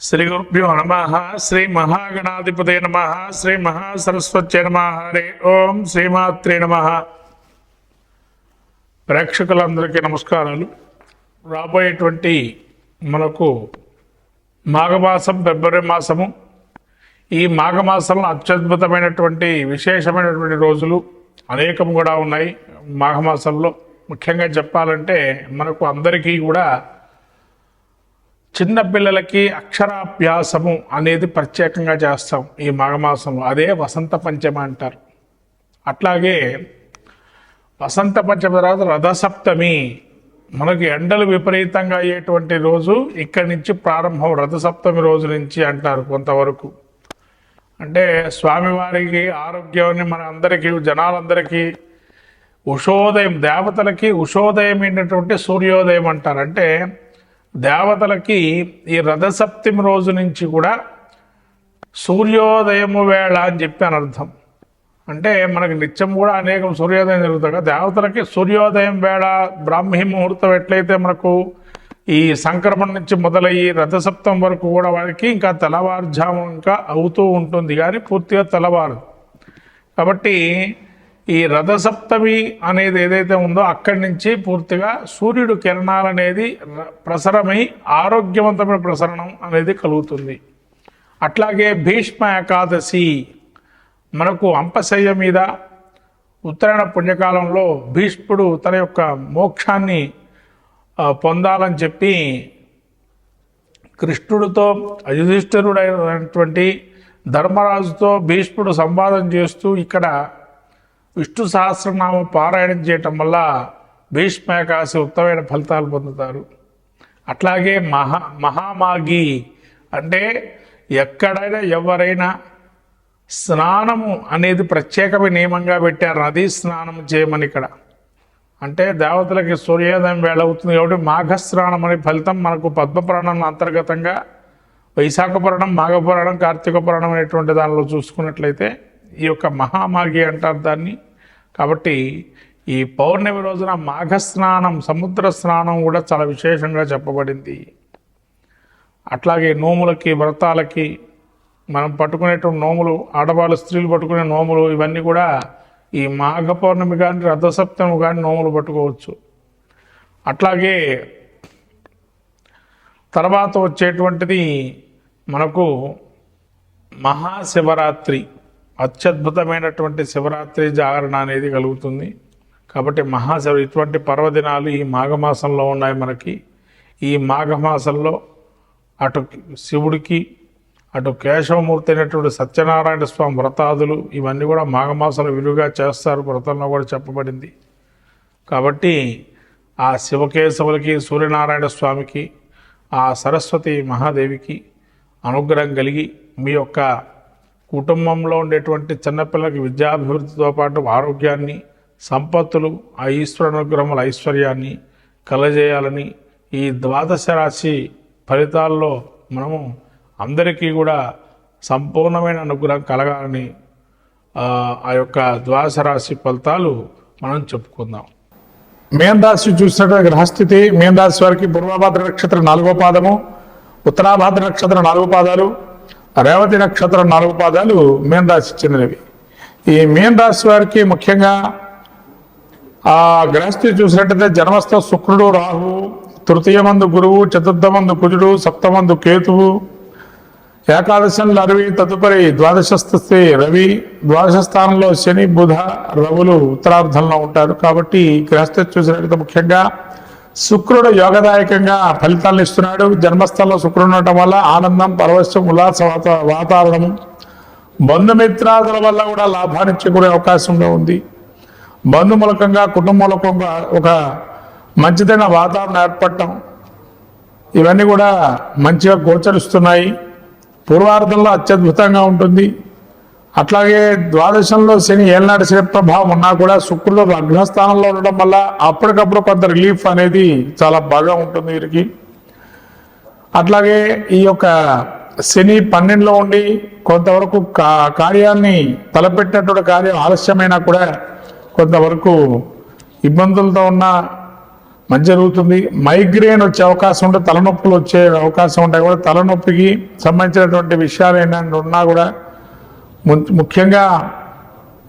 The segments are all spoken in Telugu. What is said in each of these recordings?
శ్రీ గురుభ్యో నమ. శ్రీ మహాగణాధిపతే నమ. శ్రీ మహాసరస్వత్యై నమ. హరే ఓం. శ్రీమాత్రే నమ. ప్రేక్షకులందరికీ నమస్కారాలు. రాబోయేటువంటి మనకు మాఘమాసం, ఫిబ్రవరి మాసము. ఈ మాఘమాసంలో అత్యద్భుతమైనటువంటి విశేషమైనటువంటి రోజులు అనేకం కూడా ఉన్నాయి. మాఘమాసంలో ముఖ్యంగా చెప్పాలంటే మనకు అందరికీ కూడా చిన్నపిల్లలకి అక్షరాభ్యాసము అనేది ప్రత్యేకంగా చేస్తాం ఈ మాఘమాసంలో. అదే వసంత పంచమి అంటారు. అట్లాగే వసంత పంచమి తర్వాత రథసప్తమి, మనకి ఎండలు విపరీతంగా అయ్యేటువంటి రోజు ఇక్కడి నుంచి ప్రారంభం. రథసప్తమి రోజు నుంచి అంటారు కొంతవరకు. అంటే స్వామివారికి ఆరోగ్యాన్ని మన అందరికీ, జనాలందరికీ ఉషోదయం, దేవతలకి ఉషోదయం అయినటువంటి సూర్యోదయం అంటారు. అంటే దేవతలకి ఈ రథసప్తమి రోజు నుంచి కూడా సూర్యోదయము వేళ అని చెప్పి అని అర్థం. అంటే మనకి నిత్యం కూడా అనేకం సూర్యోదయం జరుగుతుంది కదా, దేవతలకి సూర్యోదయం వేళ బ్రాహ్మీ ముహూర్తం ఎట్లయితే మనకు ఈ సంక్రమణ నుంచి మొదలయ్యి రథసప్తం వరకు కూడా వారికి ఇంకా తెల్లవారుజాము ఇంకా అవుతూ ఉంటుంది, కానీ పూర్తిగా తెల్లవారు. కాబట్టి ఈ రథసప్తమి అనేది ఏదైతే ఉందో అక్కడి నుంచి పూర్తిగా సూర్యుడు కిరణాలు అనేది ప్రసరమై ఆరోగ్యవంతమైన ప్రసరణం అనేది కలుగుతుంది. అట్లాగే భీష్మ ఏకాదశి, మనకు అంపశయ్య మీద ఉత్తరాయణ పుణ్యకాలంలో భీష్ముడు తన యొక్క మోక్షాన్ని పొందాలని చెప్పి కృష్ణుడితో యుధిష్ఠిరుడైనటువంటి ధర్మరాజుతో భీష్ముడు సంవాదం చేస్తూ ఇక్కడ విష్ణు సహస్రనామం పారాయణం చేయటం వల్ల భీష్మ ఏకాదశి ఉత్తమమైన ఫలితాలు పొందుతారు. అట్లాగే మహామాఘి అంటే ఎక్కడైనా ఎవరైనా స్నానము అనేది ప్రత్యేకమైన నియమంగా పెట్టారు. నదీ స్నానం చేయమని ఇక్కడ. అంటే దేవతలకి సూర్యోదయం వేళ అవుతుంది కాబట్టి మాఘస్నానం అనే ఫలితం మనకు పద్మపురాణం అంతర్గతంగా వైశాఖ పురాణం, మాఘపురాణం, కార్తీక పురాణం అనేటువంటి దానిలో చూసుకున్నట్లయితే ఈ యొక్క మహామాఘి అంటారు దాన్ని. కాబట్టి ఈ పౌర్ణమి రోజున మాఘస్నానం, సముద్ర స్నానం కూడా చాలా విశేషంగా చెప్పబడింది. అట్లాగే నోములకి, వ్రతాలకి మనం పట్టుకునేటువంటి నోములు, ఆడవాళ్ళు స్త్రీలు పట్టుకునే నోములు, ఇవన్నీ కూడా ఈ మాఘ పౌర్ణమి కానీ రథసప్తమి కానీ నోములు పట్టుకోవచ్చు. అట్లాగే తర్వాత వచ్చేటువంటిది మనకు మహాశివరాత్రి, అత్యద్భుతమైనటువంటి శివరాత్రి జాగరణ అనేది కలుగుతుంది. కాబట్టి ఇటువంటి పర్వదినాలు ఈ మాఘమాసంలో ఉన్నాయి మనకి. ఈ మాఘమాసంలో అటు శివుడికి, అటు కేశవమూర్తి అయినటువంటి సత్యనారాయణ స్వామి వ్రతాదులు ఇవన్నీ కూడా మాఘమాసంలో విలువగా చేస్తారు, వ్రతంలో కూడా చెప్పబడింది. కాబట్టి ఆ శివకేశవులకి, సూర్యనారాయణ స్వామికి, ఆ సరస్వతి మహాదేవికి అనుగ్రహం కలిగి మీ యొక్క కుటుంబంలో ఉండేటువంటి చిన్నపిల్లలకి విద్యాభివృద్ధితో పాటు ఆరోగ్యాన్ని, సంపత్తులు, ఆ ఈశ్వర అనుగ్రహముల ఐశ్వర్యాన్ని కలజేయాలని, ఈ ద్వాదశ రాశి ఫలితాల్లో మనము అందరికీ కూడా సంపూర్ణమైన అనుగ్రహం కలగాలని ఆ యొక్క ద్వాదశ రాశి ఫలితాలు మనం చెప్పుకుందాం. మేన రాశి చూసినటువంటి గ్రహస్థితి, మేన రాశి వారికి పూర్వభాద్ర నక్షత్రం 4వ పాదము, ఉత్తరాభాద్ర నక్షత్రం 4 పాదాలు, రేవతి నక్షత్రం 4 పాదాలు మేన రాశి చెందినవి. ఈ మేన రాశి వారికి ముఖ్యంగా ఆ గ్రహస్థితి చూసినట్టయితే జన్మస్థ శుక్రుడు, రాహువు, తృతీయమందు గురువు, చతుర్థమందు కుజుడు, సప్తమందు కేతువు, ఏకాదశంలో రవి, తదుపరి ద్వాదశస్థి రవి, ద్వాదశ స్థానంలో శని, బుధ, రవులు ఉత్తరార్ధంలో ఉంటారు. కాబట్టి గ్రహస్థితి చూసినట్లయితే ముఖ్యంగా శుక్రుడు యోగదాయకంగా ఫలితాలను ఇస్తున్నాడు. జన్మస్థలంలో శుక్రుడు ఉండటం వల్ల ఆనందం, పరవశం, ఉల్లాస వాతావరణము, బంధుమిత్రాదుల వల్ల కూడా లాభాన్ని చేకూరే అవకాశంలో ఉంది. బంధుమూలకంగా, కుటుంబమూలకంగా ఒక మంచిదైన వాతావరణం ఏర్పడటం, ఇవన్నీ కూడా మంచిగా గోచరిస్తున్నాయి. పూర్వార్ధంలో అత్యద్భుతంగా ఉంటుంది. అట్లాగే ద్వాదశంలో శని, ఏళ్ళనాటి శని ప్రభావం ఉన్నా కూడా శుక్రుడు లగ్నస్థానంలో ఉండడం వల్ల అప్పటికప్పుడు కొంత రిలీఫ్ అనేది చాలా బాగా ఉంటుంది వీరికి. అట్లాగే ఈ యొక్క శని 12లో ఉండి కొంతవరకు కార్యాన్ని తలపెట్టినటువంటి కార్యం ఆలస్యమైనా కూడా కొంతవరకు ఇబ్బందులతో ఉన్న మంచి జరుగుతుంది. మైగ్రేన్ వచ్చే అవకాశం ఉంటే, తలనొప్పులు వచ్చే అవకాశం ఉంటాయి కూడా. తలనొప్పికి సంబంధించినటువంటి విషయాలు ఏంటంటే ఉన్నా కూడా ముఖ్యంగా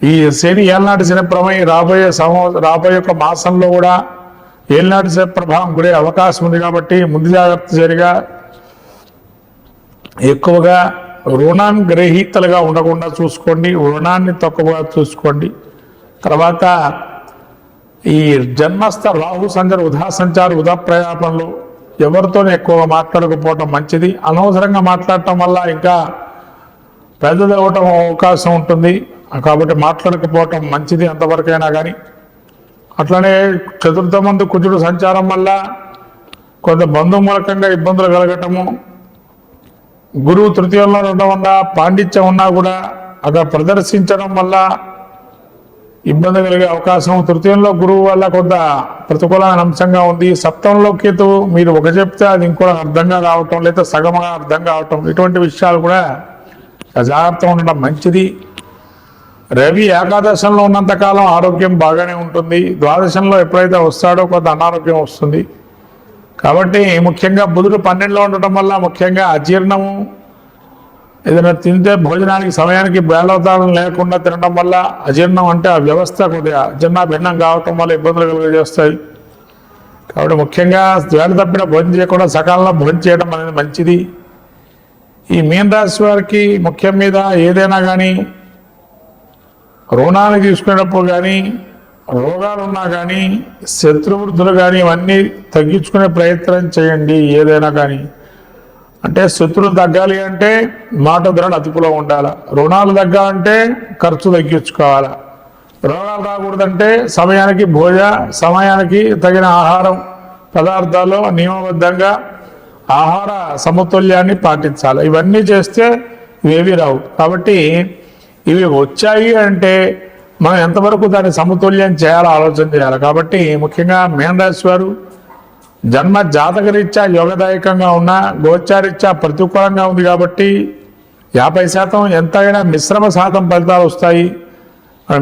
ఈ శని ఏళ్ళనాటి శని ప్రభావం రాబోయే ఒక మాసంలో కూడా ఏళ్ళనాటి శని ప్రభావం గురే అవకాశం ఉంది. కాబట్టి ముందు జాగ్రత్త చర్యగా ఎక్కువగా రుణం గ్రహీతలుగా ఉండకుండా చూసుకోండి, రుణాన్ని తక్కువగా చూసుకోండి. తర్వాత ఈ జన్మస్థ రాహు ఉదా ప్రయాణంలో ఎవరితోనే ఎక్కువగా మాట్లాడకపోవటం మంచిది. అనవసరంగా మాట్లాడటం వల్ల ఇంకా పెద్దదవటం అవకాశం ఉంటుంది. కాబట్టి మాట్లాడకపోవటం మంచిది అంతవరకైనా కానీ. అట్లనే చతుర్థ మందు కుజుడు సంచారం వల్ల కొంత బంధుమూలకంగా ఇబ్బందులు కలగటము, గురువు తృతీయంలో ఉండడం వల్ల పాండిత్యం ఉన్నా కూడా అక్కడ ప్రదర్శించడం వల్ల ఇబ్బంది కలిగే అవకాశం. తృతీయంలో గురువు వల్ల కొంత ప్రతికూలమైన అంశంగా ఉంది. సప్తంలో కేతువు మీరు ఒక చెప్తే అది ఇంకోటి అర్థంగా రావటం, లేదా సగంగా అర్థం కావటం, ఇటువంటి విషయాలు కూడా జాగ్రత్తగా ఉండడం మంచిది. రవి ఏకాదశంలో ఉన్నంతకాలం ఆరోగ్యం బాగానే ఉంటుంది. ద్వాదశంలో ఎప్పుడైతే వస్తాడో కొంత అనారోగ్యం వస్తుంది. కాబట్టి ముఖ్యంగా బుధుడు 12లో ఉండటం వల్ల ముఖ్యంగా అజీర్ణము, ఏదైనా తింటే భోజనానికి సమయానికి బేలవతాళం లేకుండా తినడం వల్ల అజీర్ణం అంటే ఆ వ్యవస్థ కొద్దిగా భిన్నం కావటం వల్ల ఇబ్బందులు కలుగజేస్తాయి. కాబట్టి ముఖ్యంగా వేళ తప్పిన భోజనం చేయకుండా సకాలంలో భోజనం చేయడం అనేది మంచిది. ఈ మీన రాశి వారికి ముఖ్యం మీద ఏదైనా కానీ రుణాలు తీసుకునేటప్పుడు కానీ, రోగాలు ఉన్నా కానీ, శత్రువృద్ధులు కానీ ఇవన్నీ తగ్గించుకునే ప్రయత్నం చేయండి. ఏదైనా కానీ అంటే శత్రువులు తగ్గాలి అంటే మాట ధరలు అదుపులో ఉండాలి, రుణాలు తగ్గాలంటే ఖర్చు తగ్గించుకోవాలి, రోగాలు రాకూడదంటే సమయానికి తగిన ఆహారం పదార్థాలు నియమబద్ధంగా ఆహార సమతుల్యాన్ని పాటించాలి. ఇవన్నీ చేస్తే ఇవేవి రావు. కాబట్టి ఇవి వచ్చాయి అంటే మనం ఎంతవరకు దాన్ని సమతుల్యం చేయాలో ఆలోచన చేయాలి. కాబట్టి ముఖ్యంగా మీన రాశి వారు జన్మ జాతకరీత్యా యోగదాయకంగా ఉన్న, గోచారీత్యా ప్రతికూలంగా ఉంది. కాబట్టి 50% ఎంతైనా మిశ్రమ శాతం ఫలితాలు వస్తాయి.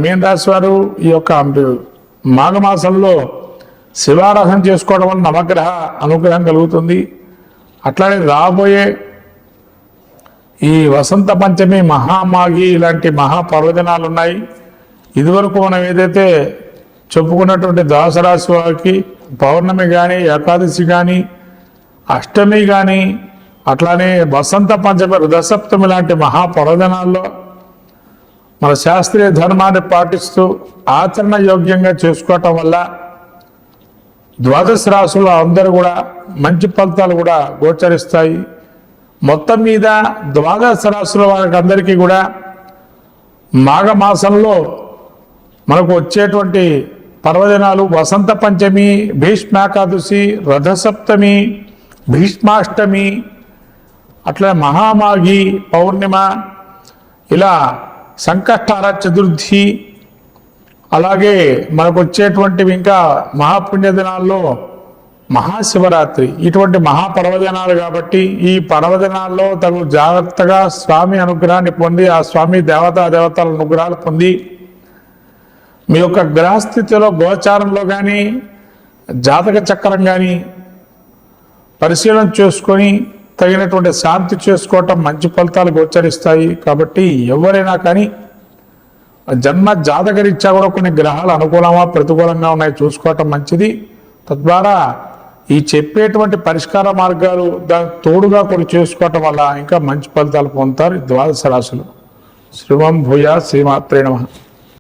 మీన రాశి వారు ఈ యొక్క మాఘమాసంలో శివారాధన చేసుకోవడం వల్ల నవగ్రహ అనుగ్రహం కలుగుతుంది. అట్లానే రాబోయే ఈ వసంత పంచమి, మహామాఘి ఇలాంటి మహాపర్వదినాలు ఉన్నాయి. ఇదివరకు మనం ఏదైతే చెప్పుకున్నటువంటి ద్వాదశరాశి వారికి పౌర్ణమి కానీ, ఏకాదశి కానీ, అష్టమి కానీ, అట్లానే వసంత పంచమి, రథసప్తమి లాంటి మహాపర్వదినాల్లో మన శాస్త్రీయ ధర్మాన్ని పాటిస్తూ ఆచరణ యోగ్యంగా చేసుకోవటం వల్ల ద్వాదశ రాశులు అందరూ కూడా మంచి ఫలితాలు కూడా గోచరిస్తాయి. మొత్తం మీద ద్వాదశ రాశుల వారికి అందరికీ కూడా మాఘమాసంలో మనకు వచ్చేటువంటి పర్వదినాలు వసంత పంచమి, భీష్మాకాదశి, రథసప్తమి, భీష్మాష్టమి, అట్లా మహామాఘి, పౌర్ణిమ, ఇలా సంకష్టహార చతుర్థి, అలాగే మనకు వచ్చేటువంటివి ఇంకా మహాపుణ్య దినాల్లో మహాశివరాత్రి, ఇటువంటి మహాపర్వదినాలు. కాబట్టి ఈ పర్వదినాల్లో తగు జాగ్రత్తగా స్వామి అనుగ్రహాన్ని పొంది, ఆ స్వామి దేవతల అనుగ్రహాలు పొంది మీ యొక్క గ్రహస్థితిలో గోచారంలో కానీ, జాతక చక్రం కానీ పరిశీలన చేసుకొని తగినటువంటి శాంతి చేసుకోవటం మంచి ఫలితాలు గోచరిస్తాయి. కాబట్టి ఎవరైనా కానీ జన్మ జాతకరీత్యా కూడా కొన్ని గ్రహాలు అనుకూలంగా ప్రతికూలంగా ఉన్నాయి చూసుకోవటం మంచిది. తద్వారా ఈ చెప్పేటువంటి పరిష్కార మార్గాలు దానికి తోడుగా కొన్ని చేసుకోవటం వల్ల ఇంకా మంచి ఫలితాలు పొందుతారు ద్వాదశ రాశులు. శ్రీమం భూయా శ్రీమాత్రే నమః.